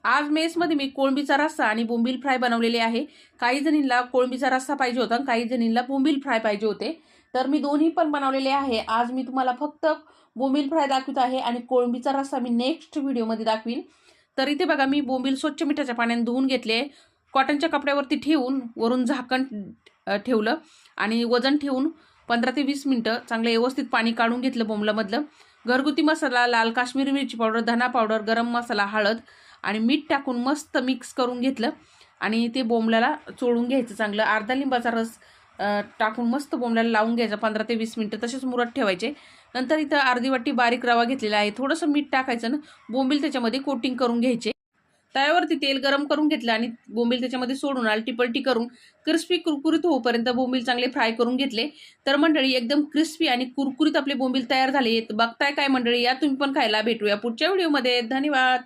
आज मेसमध्ये मी कोळंबीचा रस्सा आणि बोंबील फ्राय बनवलेले आहे। काही जणींना कोळंबीचा रस्सा पाहिजे होता आणि काही जणींना बोंबील फ्राय पाहिजे होते, तर मी दोन्ही पण बनवलेले आहे। आज मी तुम्हाला फक्त बोंबील फ्राय दाखवत आहे आणि कोळंबीचा रस्सा मी नेक्स्ट व्हिडिओमध्ये दाखवीन। तर इथे बघा, मी बोंबील स्वच्छ मिठाच्या पाण्याने धुवून घेतले, कॉटनच्या कपड्यावरती ठेवून वरून झाकण ठेवलं आणि वजन ठेवून 15 ते 20 मिनिटं चांगलं व्यवस्थित पाणी काढून घेतलं बोंबलामधलं। घरगुती मसाला, लाल काश्मीरी मिरची पावडर, धना पावडर, गरम मसाला, हळद आणि मीठ टाकून मस्त मिक्स करून घेतलं आणि ते बोंबल्याला चोळून घ्यायचं चांगलं। अर्धा लिंबाचा रस टाकून मस्त बोंबल्याला लावून घ्यायचं 15 ते 20 मिनिटं, तसेच मुरत ठेवायचे। नंतर इथं अर्धी वाटी बारीक रवा घेतलेला आहे, थोडंसं मीठ टाकायचं ना, बोंबील त्याच्यामध्ये कोटिंग करून घ्यायचे। तव्यावरती तेल गरम करून घेतलं आणि बोंबील त्याच्यामध्ये सोडून आलटीपलटी करून क्रिस्पी कुरकुरीत होईपर्यंत बोंबील चांगले फ्राय करून घेतले। तर मंडळी, एकदम क्रिस्पी आणि कुरकुरीत आपले बोंबील तयार झाले। बघताय काय मंडळी, या तुम्ही पण खायला। भेटूया पुढच्या व्हिडिओमध्ये। धन्यवाद।